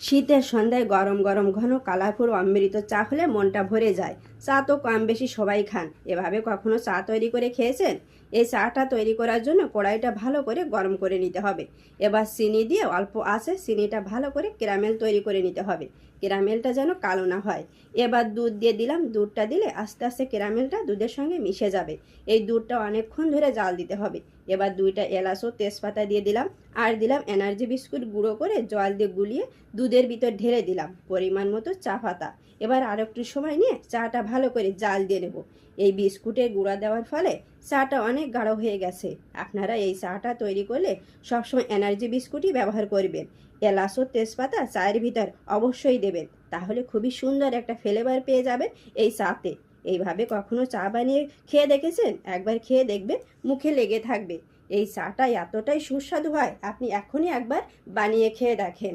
শীতের সন্ধ্যায় গরম গরম ঘন কালারফুল অমৃত চা হলে মনটা ভরে যায়। চা তো কম বেশি সবাই খান। এভাবে কখনো চা তৈরি করে খেয়েছেন? এই চাটা তৈরি করার জন্য কড়াইটা ভালো করে গরম করে নিতে হবে। এবার চিনি দিয়ে অল্প আঁচে চিনিটা ভালো করে ক্যারামেল তৈরি করে নিতে হবে। ক্যারামেলটা যেন কালো না হয়। এবার দুধ দিয়ে দিলাম। দুধটা দিলে আস্তে আস্তে ক্যারামেলটা দুধের সঙ্গে মিশে যাবে। এই দুধটা অনেকক্ষণ ধরে জাল দিতে হবে। এবার দুইটা এলাচ ও তেজপাতা দিয়ে দিলাম। আর দিলাম এনার্জি বিস্কুট গুঁড়ো করে জল দিয়ে গুলিয়ে দুধের ভিতর ঢেলে দিলাম। পরিমাণ মতো চা পাতা। এবার আর একটু সময় নিয়ে চাটা ভালো করে জাল দিয়ে নেব। এই বিস্কুটের গুঁড়া দেওয়ার ফলে চাটা অনেক গাঢ় হয়ে গেছে। আপনারা এই চাটা তৈরি করলে সবসময় এনার্জি বিস্কুটই ব্যবহার করবেন। এলাচ ও তেজপাতা চায়ের ভিতর অবশ্যই দেবেন, তাহলে খুবই সুন্দর একটা ফ্লেভার পেয়ে যাবেন এই চাতে। এইভাবে কখনো চা বানিয়ে খেয়ে দেখেছেন? একবার খেয়ে দেখবেন, মুখে লেগে থাকবে। এই চাটা এতটাই সুস্বাদু হয়, আপনি এখনই একবার বানিয়ে খেয়ে দেখেন।